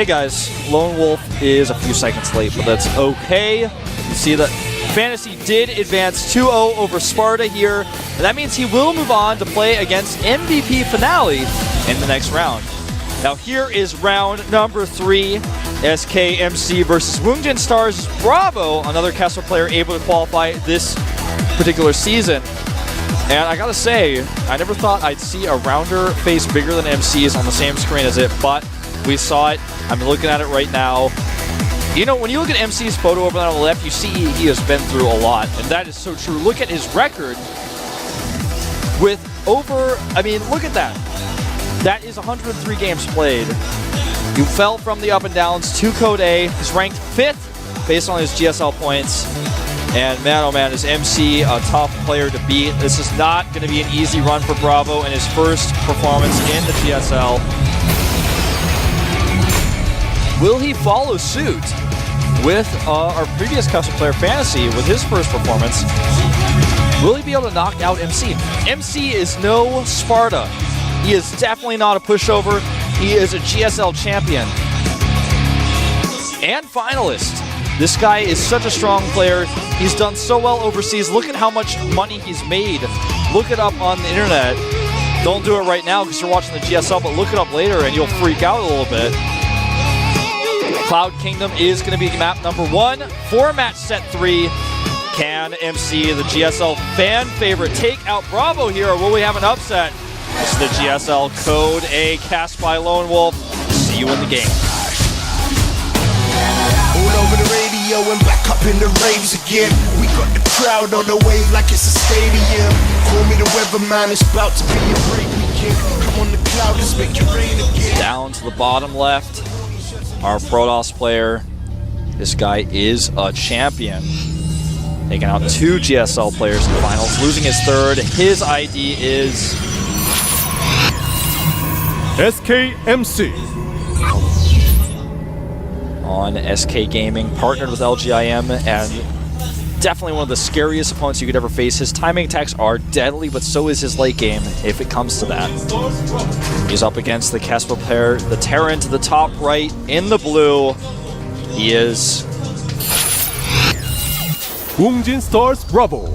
Hey guys, Lone Wolf is a few seconds late, but that's okay. You see that Fantasy did advance 2-0 over Sparta here, and that means he will move on to play against MVP Finale in the next round. Now here is round number 3, SKMC versus Woongjin Stars Bravo, another Castle player able to qualify this particular season. And I gotta say, I never thought I'd see a rounder face bigger than MC's on the same screen as it, but we saw it. I'm looking at it right now. You know, when you look at MC's photo over there on the left, you see he has been through a lot, and that is so true. Look at his record with over, I mean, look at that. That is 103 games played. You fell from the up and downs to Code A. He's ranked 5th based on his GSL points. And man, oh man, is MC a tough player to beat. This is not going to be an easy run for Bravo in his first performance in the GSL. Will he follow suit with our previous custom player Fantasy with his first performance? Will he be able to knock out MC? MC is no Sparta. He is definitely not a pushover. He is a GSL champion and finalist. This guy is such a strong player. He's done so well overseas. Look at how much money he's made. Look it up on the internet. Don't do it right now because you're watching the GSL, but look it up later and you'll freak out a little bit. Cloud Kingdom is going to be map number 1 for match set 3. Can MC, the GSL fan favorite, take out Bravo here, or will we have an upset? This is the GSL Code A cast by Lone Wolf. See you in the game. All over the radio and back up in the raves again. We got the crowd on the wave like it's a stadium. Call me the weatherman, it's about to be a great weekend. Come on the cloud, let's make it rain again. Down to the bottom left, our Protoss player. This guy is a champion. Taking out 2 GSL players in the finals, losing his 3rd. His ID is SKMC. On SK Gaming, partnered with LGIM, and definitely one of the scariest opponents you could ever face. His timing attacks are deadly, but so is his late game, if it comes to that. He's up against the Casper player, the Terran to the top right, in the blue. He is Woongjin Stars Bravo.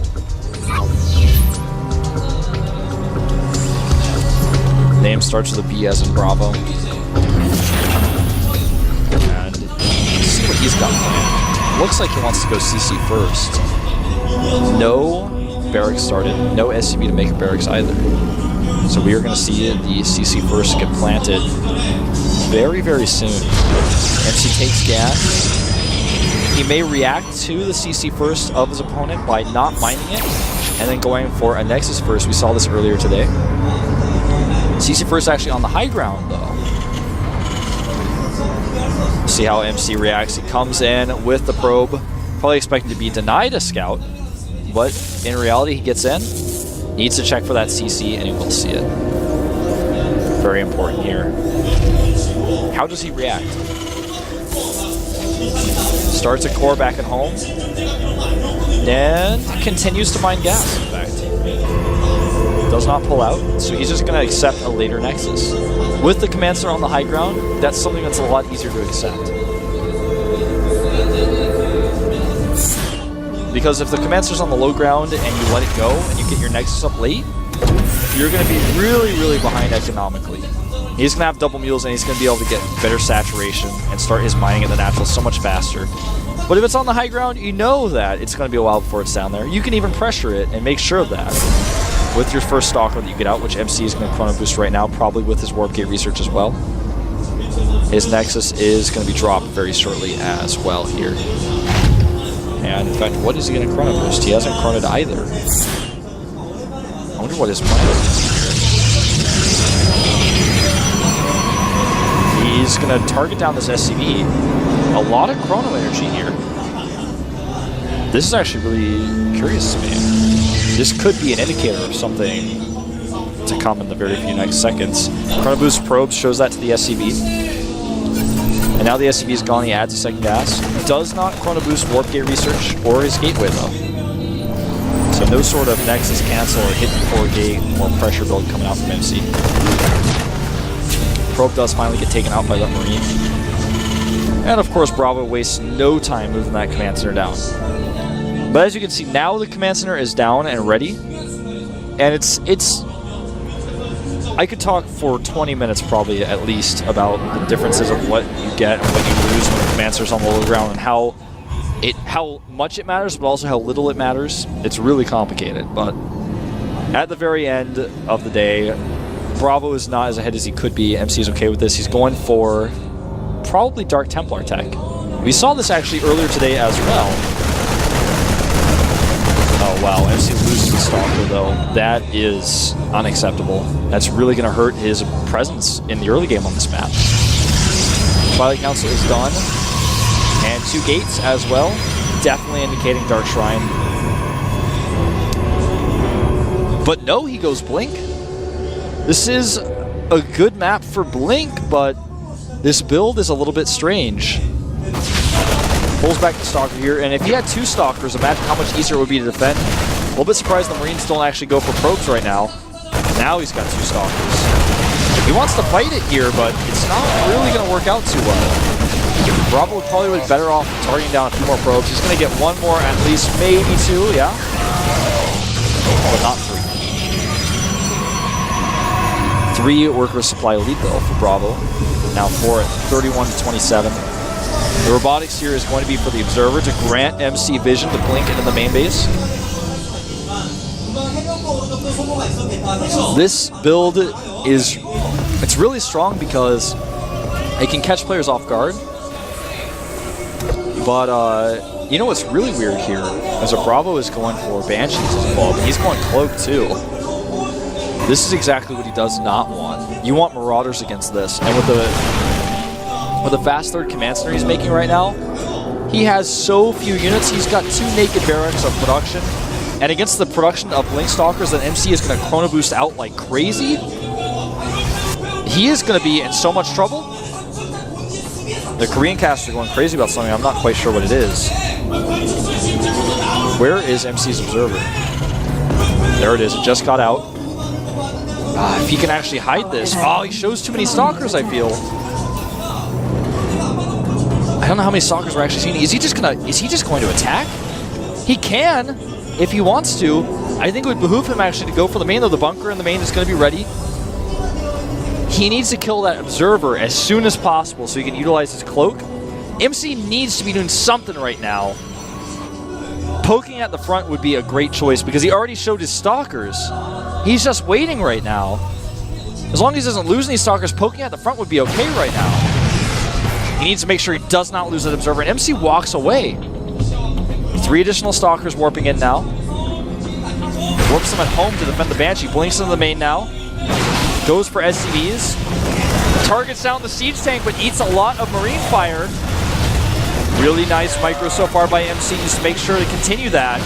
Name starts with a B as in Bravo. See what he's got planned. Looks like he wants to go CC first. No barracks started, no SCB to make a barracks either. So we are going to see the CC first get planted very, very soon. MC takes gas. He may react to the CC first of his opponent by not mining it and then going for a Nexus first. We saw this earlier today. CC first actually on the high ground though. See how MC reacts. He comes in with the probe, probably expecting to be denied a scout, but in reality he gets in, needs to check for that CC, and he will see it. Very important here. How does he react? Starts a core back at home, and continues to mine gas, in fact. Does not pull out, so he's just going to accept a later Nexus. With the command center on the high ground, that's something that's a lot easier to accept. Because if the command center's on the low ground and you let it go and you get your Nexus up late, you're going to be really, really behind economically. He's going to have double mules and he's going to be able to get better saturation and start his mining at the natural so much faster. But if it's on the high ground, you know that it's going to be a while before it's down there. You can even pressure it and make sure of that with your first Stalker that you get out, which MC is going to chrono boost right now, probably with his Warp Gate research as well. His Nexus is going to be dropped very shortly as well here. And in fact, what is he going to chrono boost? He hasn't chronoed either. I wonder what his plan is. He's going to target down this SCV. A lot of chrono energy here. This is actually really curious to me. This could be an indicator of something to come in the very few next seconds. Chrono Boost Probe shows that to the SCV. And now the SCV is gone, he adds a second gas. Does not Chrono Boost Warp Gate Research or his Gateway though. So no sort of Nexus cancel or hit before gate or pressure build coming out from MC. Probe does finally get taken out by the Marine. And of course, Bravo wastes no time moving that command center down. But as you can see, now the command center is down and ready. And it's I could talk for 20 minutes probably at least about the differences of what you get and what you lose when the command center's on the low ground and how much it matters, but also how little it matters. It's really complicated, but at the very end of the day, Bravo is not as ahead as he could be. MC is okay with this. He's going for probably Dark Templar tech. We saw this actually earlier today as well. Oh wow, MC loses the Stalker though. That is unacceptable. That's really going to hurt his presence in the early game on this map. Twilight Council is done. And 2 gates as well, definitely indicating Dark Shrine. But no, he goes Blink. This is a good map for Blink, but this build is a little bit strange. Pulls back the Stalker here, and if he had 2 Stalkers, imagine how much easier it would be to defend. A little bit surprised the Marines don't actually go for probes right now. Now he's got 2 Stalkers. He wants to fight it here, but it's not really going to work out too well. Bravo would probably be better off targeting down a few more probes. He's going to get 1 more, at least, maybe 2, yeah? But not 3. 3 worker supply lead, though, for Bravo. Now 4 at 31 to 27. The robotics here is going to be for the Observer to grant MC vision to blink into the main base. This build it's really strong because it can catch players off guard. But, you know what's really weird here is that Bravo is going for Banshees as well, but he's going Cloak too. This is exactly what he does not want. You want Marauders against this, and with the fast third command center he's making right now, he has so few units. He's got 2 naked barracks of production, and against the production of Blink Stalkers that MC is going to Chrono Boost out like crazy, he is going to be in so much trouble. The Korean casters are going crazy about something. I'm not quite sure what it is. Where is MC's Observer? There it is. It just got out. If he can actually hide this. Oh, he shows too many Stalkers, I feel. I don't know how many Stalkers we're actually seeing. Is he just going to attack? He can, if he wants to. I think it would behoove him actually to go for the main, though. The bunker in the main is going to be ready. He needs to kill that Observer as soon as possible so he can utilize his Cloak. MC needs to be doing something right now. Poking at the front would be a great choice because he already showed his Stalkers. He's just waiting right now. As long as he doesn't lose any Stalkers, poking at the front would be okay right now. He needs to make sure he does not lose that Observer, and MC walks away. 3 additional Stalkers warping in now. Warps them at home to defend the Banshee. Blinks into the main now. Goes for SCVs. Targets down the siege tank, but eats a lot of Marine fire. Really nice micro so far by MC just to make sure to continue that.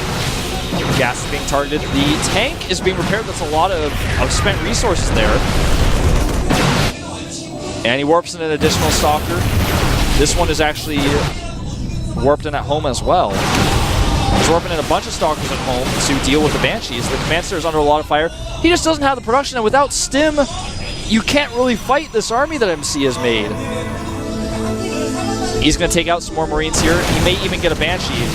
Gas is being targeted. The tank is being repaired. That's a lot of spent resources there. And he warps in an additional Stalker. This one is actually warped in at home as well. He's warping in a bunch of Stalkers at home to deal with the Banshees. The command center is under a lot of fire. He just doesn't have the production, and without Stim, you can't really fight this army that MC has made. He's going to take out some more Marines here. He may even get a Banshee.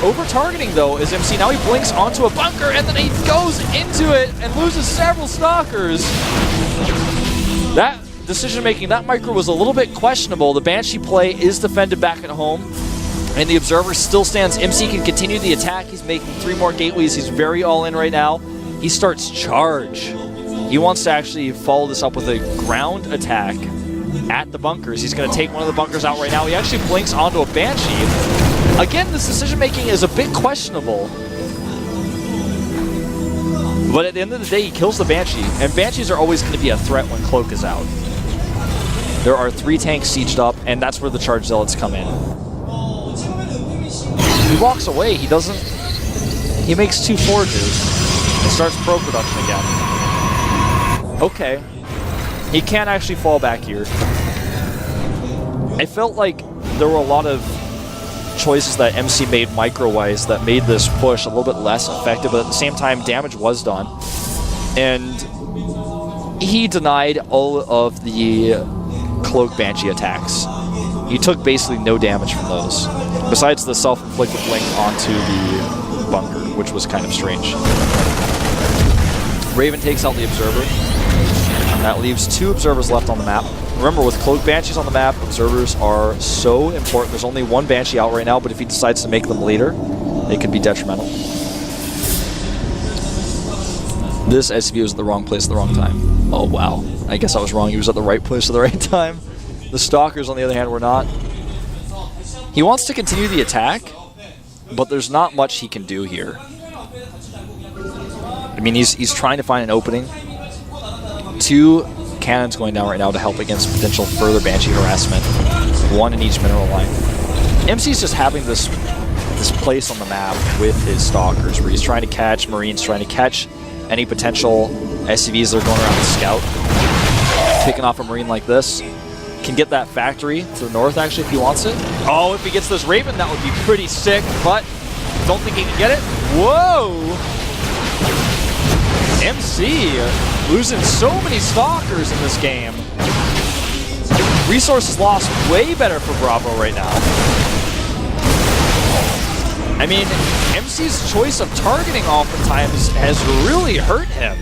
Over-targeting, though, is MC. Now he blinks onto a bunker, and then he goes into it and loses several Stalkers. That decision-making, that micro was a little bit questionable. The Banshee play is defended back at home, and the Observer still stands. MC can continue the attack. He's making 3 more gateways. He's very all-in right now. He starts Charge. He wants to actually follow this up with a ground attack at the bunkers. He's going to take one of the bunkers out right now. He actually blinks onto a Banshee. Again, this decision-making is a bit questionable. But at the end of the day, he kills the Banshee. And Banshees are always going to be a threat when Cloak is out. There are 3 tanks sieged up, and that's where the Charge Zealots come in. He walks away. He doesn't... He makes 2 forges and starts pro production again. Okay. He can actually fall back here. I felt like there were a lot of choices that MC made micro-wise that made this push a little bit less effective, but at the same time, damage was done. And he denied all of the Cloak Banshee attacks. He took basically no damage from those, besides the self-inflicted blink onto the bunker, which was kind of strange. Raven takes out the Observer. That leaves 2 Observers left on the map. Remember, with Cloak Banshees on the map, Observers are so important. There's only 1 Banshee out right now, but if he decides to make them later, it could be detrimental. This SCV was at the wrong place at the wrong time. Oh, wow. I guess I was wrong. He was at the right place at the right time. The Stalkers, on the other hand, were not. He wants to continue the attack, but there's not much he can do here. I mean, he's trying to find an opening. 2 cannons going down right now to help against potential further Banshee harassment. 1 in each mineral line. MC's just having this place on the map with his Stalkers, where he's trying to catch Marines, trying to catch any potential SCVs that are going around the scout. Picking off a Marine like this. Can get that factory to the north, actually, if he wants it. Oh, if he gets this Raven, that would be pretty sick, but don't think he can get it. Whoa! MC losing so many Stalkers in this game. Resources lost way better for Bravo right now. I mean, MC's choice of targeting oftentimes has really hurt him.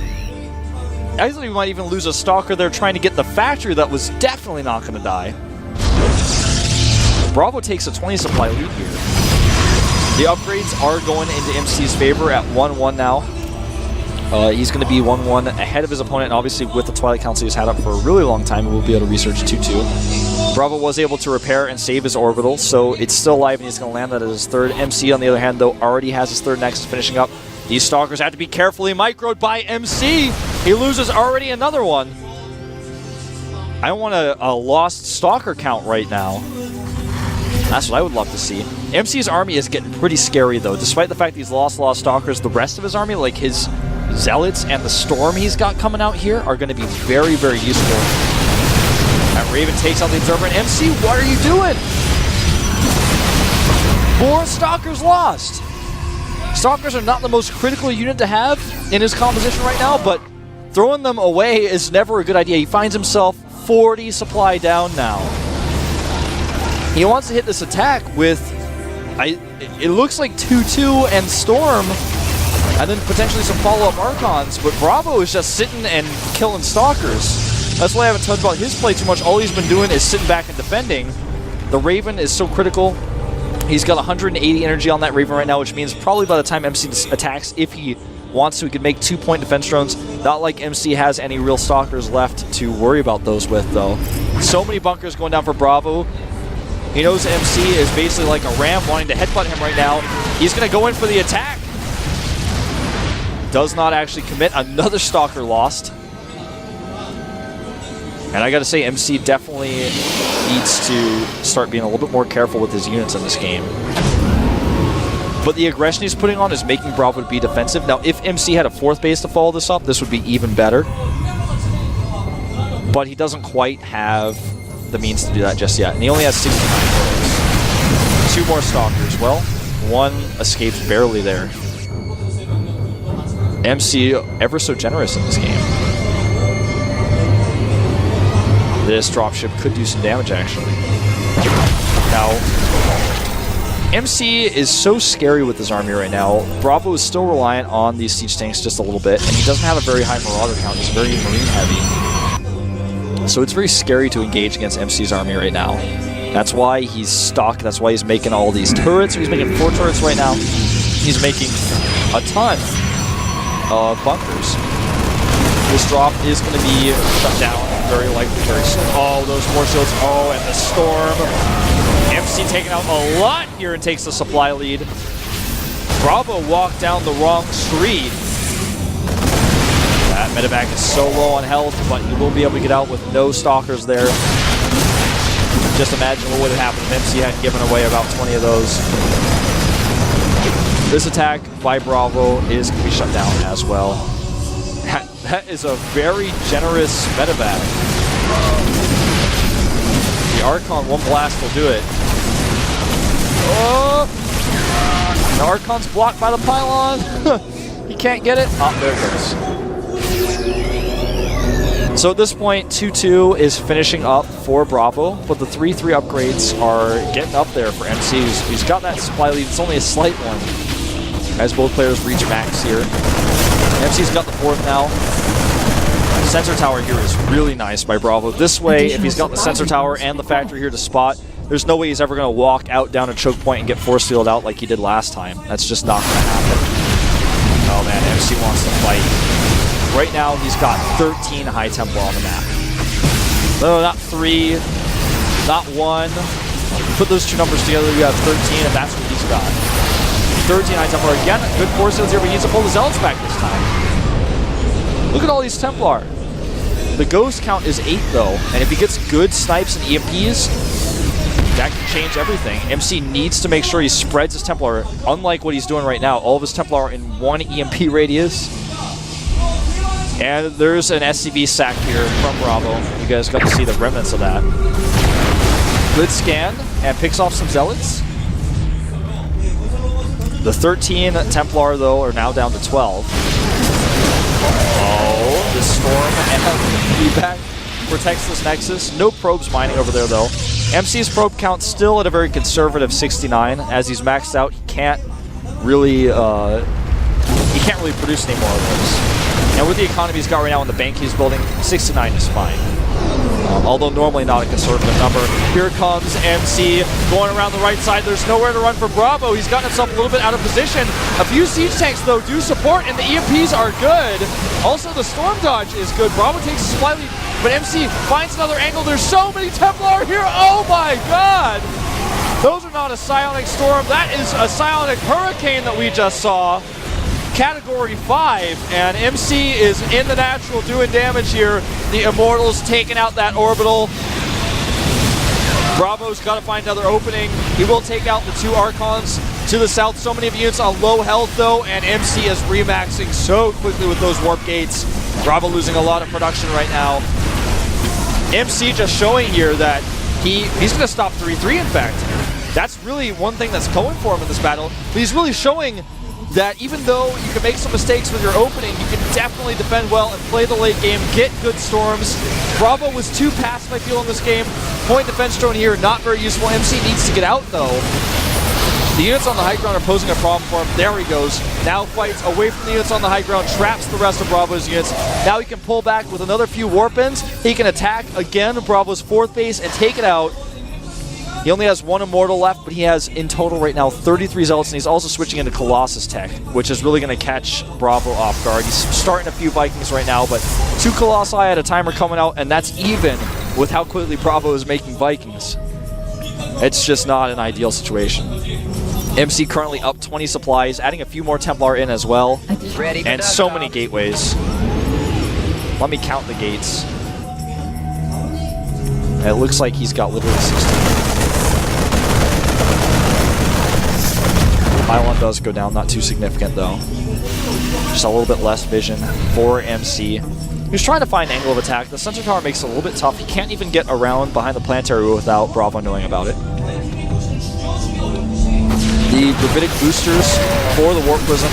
I think we might even lose a Stalker there trying to get the factory that was definitely not going to die. Bravo takes a 20 supply lead here. The upgrades are going into MC's favor at 1-1 now. He's going to be 1-1 ahead of his opponent, and obviously with the Twilight Council he's had up for a really long time, we'll be able to research 2-2. Bravo was able to repair and save his orbital, so it's still alive and he's going to land that as his 3rd. MC, on the other hand, though, already has his 3rd next, finishing up. These Stalkers have to be carefully microed by MC. He loses already another one. I want a lost Stalker count right now. That's what I would love to see. MC's army is getting pretty scary, though. Despite the fact he's lost a lot of Stalkers, the rest of his army, like his Zealots and the Storm he's got coming out here, are going to be very, very useful. That Raven takes out the Observer, and MC, what are you doing? 4 Stalkers lost. Stalkers are not the most critical unit to have in his composition right now, but throwing them away is never a good idea. He finds himself 40 supply down now. He wants to hit this attack with, it looks like 2-2 and Storm, and then potentially some follow-up Archons, but Bravo is just sitting and killing Stalkers. That's why I haven't talked about his play too much. All he's been doing is sitting back and defending. The Raven is so critical. He's got 180 energy on that Raven right now, which means probably by the time MC attacks, if he wants to, he could make 2-point defense drones. Not like MC has any real Stalkers left to worry about those with, though. So many bunkers going down for Bravo. He knows MC is basically like a ram wanting to headbutt him right now. He's going to go in for the attack. Does not actually commit. Another Stalker lost. And I gotta say, MC definitely needs to start being a little bit more careful with his units in this game. But the aggression he's putting on is making Bravo be defensive. Now, if MC had a 4th base to follow this up, this would be even better. But he doesn't quite have the means to do that just yet. And he only has 69 bullets. 2 more Stalkers. Well, 1 escapes barely there. MC ever so generous in this game. This dropship could do some damage, actually. Now, MC is so scary with his army right now. Bravo is still reliant on these siege tanks just a little bit, and he doesn't have a very high Marauder count. He's very Marine heavy. So it's very scary to engage against MC's army right now. That's why he's stuck. That's why he's making all these turrets. He's making 4 turrets right now. He's making a ton of bunkers. This drop is going to be shut down very likely very soon. Oh, those force shields. Oh, and the Storm. MC taking out a lot here and takes the supply lead. Bravo walked down the wrong street. That medevac is so low on health, but he will be able to get out with no Stalkers there. Just imagine what would have happened if MC had given away about 20 of those. This attack by Bravo is going to be shut down as well. That is a very generous medevac. The Archon, 1 blast will do it. Oh! The Archon's blocked by the pylon. He can't get it. Oh, there it goes. So at this point, 2-2 is finishing up for Bravo, but the 3-3 upgrades are getting up there for MC. He's got that supply lead. It's only a slight one as both players reach max here. MC's got the 4th now. Sensor tower here is really nice by Bravo. This way, if he's got the sensor tower and the factory here to spot, there's no way he's ever going to walk out down a choke point and get force fielded out like he did last time. That's just not going to happen. Oh man, MC wants to fight. Right now, he's got 13 High Templar on the map. No, not 3, not 1. Put those two numbers together, you have 13, and that's what he's got. 13 High Templar. Again, good force fields here, but he needs to pull the Zealots back this time. Look at all these Templar. The Ghost count is 8, though, and if he gets good snipes and EMPs, that can change everything. MC needs to make sure he spreads his Templar, unlike what he's doing right now. All of his Templar are in 1 EMP radius. And there's an SCV sack here from Bravo. You guys got to see the remnants of that. Good scan, and picks off some Zealots. The 13 Templar, though, are now down to 12. Oh, the Storm and feedback protects this Nexus. No probes mining over there, though. MC's probe count still at a very conservative 69. As he's maxed out, he can't really produce any more of those. And with the economy he's got right now in the bank he's building, 69 is fine. Although normally not a conservative number. Here comes MC going around the right side. There's nowhere to run for Bravo. He's gotten himself a little bit out of position. A few siege tanks, though, do support, and the EMPs are good. Also, the Storm dodge is good. Bravo takes a supply lead, but MC finds another angle. There's so many Templar here. Oh my god! Those are not a Psionic Storm. That is a Psionic Hurricane that we just saw. Category 5, and MC is in the natural doing damage here. The Immortals taking out that orbital. Bravo's got to find another opening. He will take out the 2 Archons to the south. So many of units on low health, though, and MC is remaxing so quickly with those warp gates. Bravo losing a lot of production right now. MC just showing here that he's going to stop 3-3, in fact. That's really one thing that's going for him in this battle. But he's really showing that even though you can make some mistakes with your opening, you can definitely defend well and play the late game, get good storms. Bravo was too passive, I feel, in this game. Point defense drone here, not very useful. MC needs to get out, though. The units on the high ground are posing a problem for him. There he goes. Now fights away from the units on the high ground, traps the rest of Bravo's units. Now he can pull back with another few warp-ins. He can attack again Bravo's 4th base and take it out. He only has 1 Immortal left, but he has in total right now 33 Zealots, and he's also switching into Colossus tech, which is really going to catch Bravo off guard. He's starting a few Vikings right now, but 2 Colossi at a time are coming out, and that's even with how quickly Bravo is making Vikings. It's just not an ideal situation. MC currently up 20 supplies, adding a few more Templar in as well, and so many gateways. Let me count the gates. It looks like he's got literally 16. Pylon does go down, not too significant though. Just a little bit less vision for MC. He's trying to find angle of attack. The sensor tower makes it a little bit tough. He can't even get around behind the planetary without Bravo knowing about it. The gravitic boosters for the Warp Prism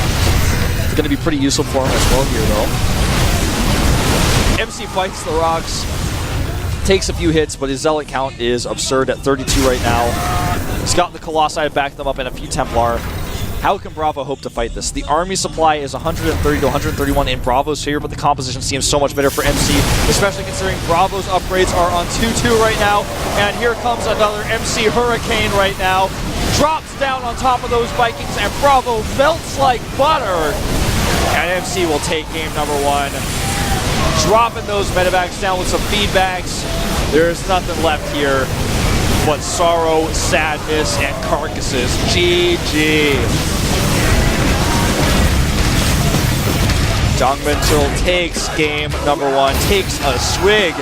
is going to be pretty useful for him as well here though. MC fights the rocks, takes a few hits, but his Zealot count is absurd at 32 right now. He's got the Colossi to back them up and a few Templar. How can Bravo hope to fight this? The army supply is 130 to 131 in Bravo's favor, but the composition seems so much better for MC, especially considering Bravo's upgrades are on 2-2 right now. And here comes another MC Hurricane right now. Drops down on top of those Vikings, and Bravo melts like butter. And MC will take game number 1. Dropping those medevacs down with some feedbacks. There's nothing left here but sorrow, sadness, and carcasses. GG. Dongmentil takes game number 1, takes a swig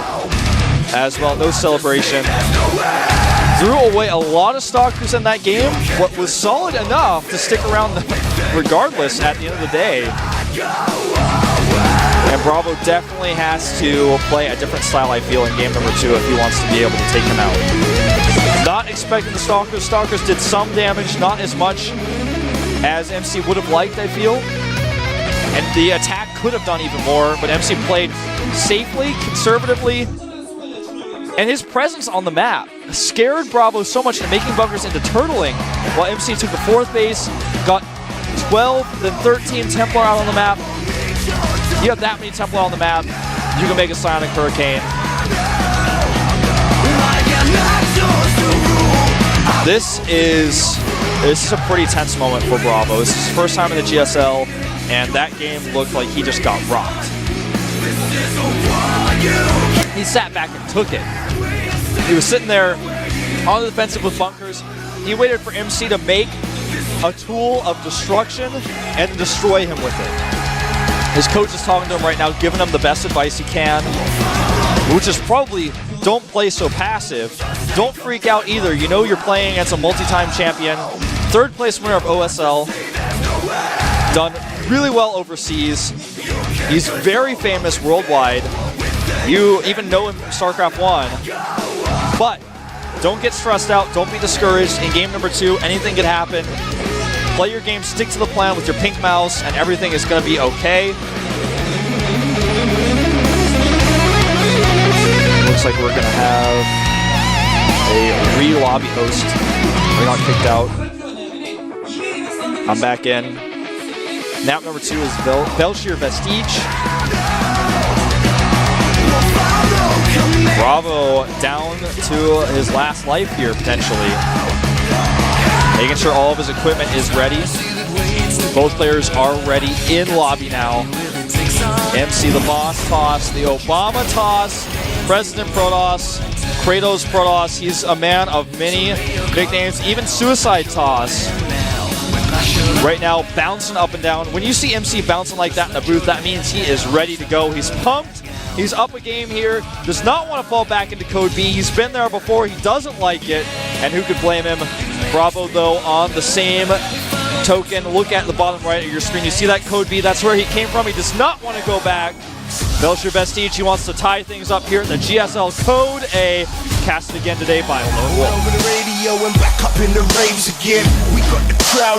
as well. No celebration. Threw away a lot of stalkers in that game, but was solid enough to stick around regardless at the end of the day. And Bravo definitely has to play a different style, I feel, in game number 2 if he wants to be able to take him out. Not expecting the Stalkers. Stalkers did some damage, not as much as MC would have liked, I feel. And the attack could have done even more, but MC played safely, conservatively, and his presence on the map scared Bravo so much into making bunkers into turtling, while MC took the 4th base, got 12, then 13 Templar out on the map. You have that many Templar on the map, you can make a Psionic Hurricane. This is a pretty tense moment for Bravo. This is his first time in the GSL, and that game looked like he just got rocked. He sat back and took it. He was sitting there on the defensive with bunkers. He waited for MC to make a tool of destruction and destroy him with it. His coach is talking to him right now, giving him the best advice he can, which is probably don't play so passive. Don't freak out either. You know you're playing against a multi-time champion, 3rd place winner of OSL, done really well overseas. He's very famous worldwide. You even know him from StarCraft 1. But don't get stressed out. Don't be discouraged. In game number 2, anything could happen. Play your game, stick to the plan with your pink mouse, and everything is going to be okay. Looks like we're going to have a re-lobby host. We got kicked out. I'm back in. Map number 2 is Belshir Vestige. Bravo down to his last life here, potentially. Making sure all of his equipment is ready. Both players are ready in lobby now. MC the boss toss, the Obama toss, President Protoss, Kratos Protoss. He's a man of many nicknames, even Suicide Toss. Right now, bouncing up and down. When you see MC bouncing like that in the booth, that means he is ready to go. He's pumped. He's up a game here. Does not want to fall back into Code B. He's been there before. He doesn't like it. And who could blame him? Bravo, though, on the same token. Look at the bottom right of your screen. You see that Code B? That's where he came from. He does not want to go back. Belshir Vestige, he wants to tie things up here in the GSL. Code A, casted again today by Lone Wolf. Over the radio and back up in the raves again. We got the crowd.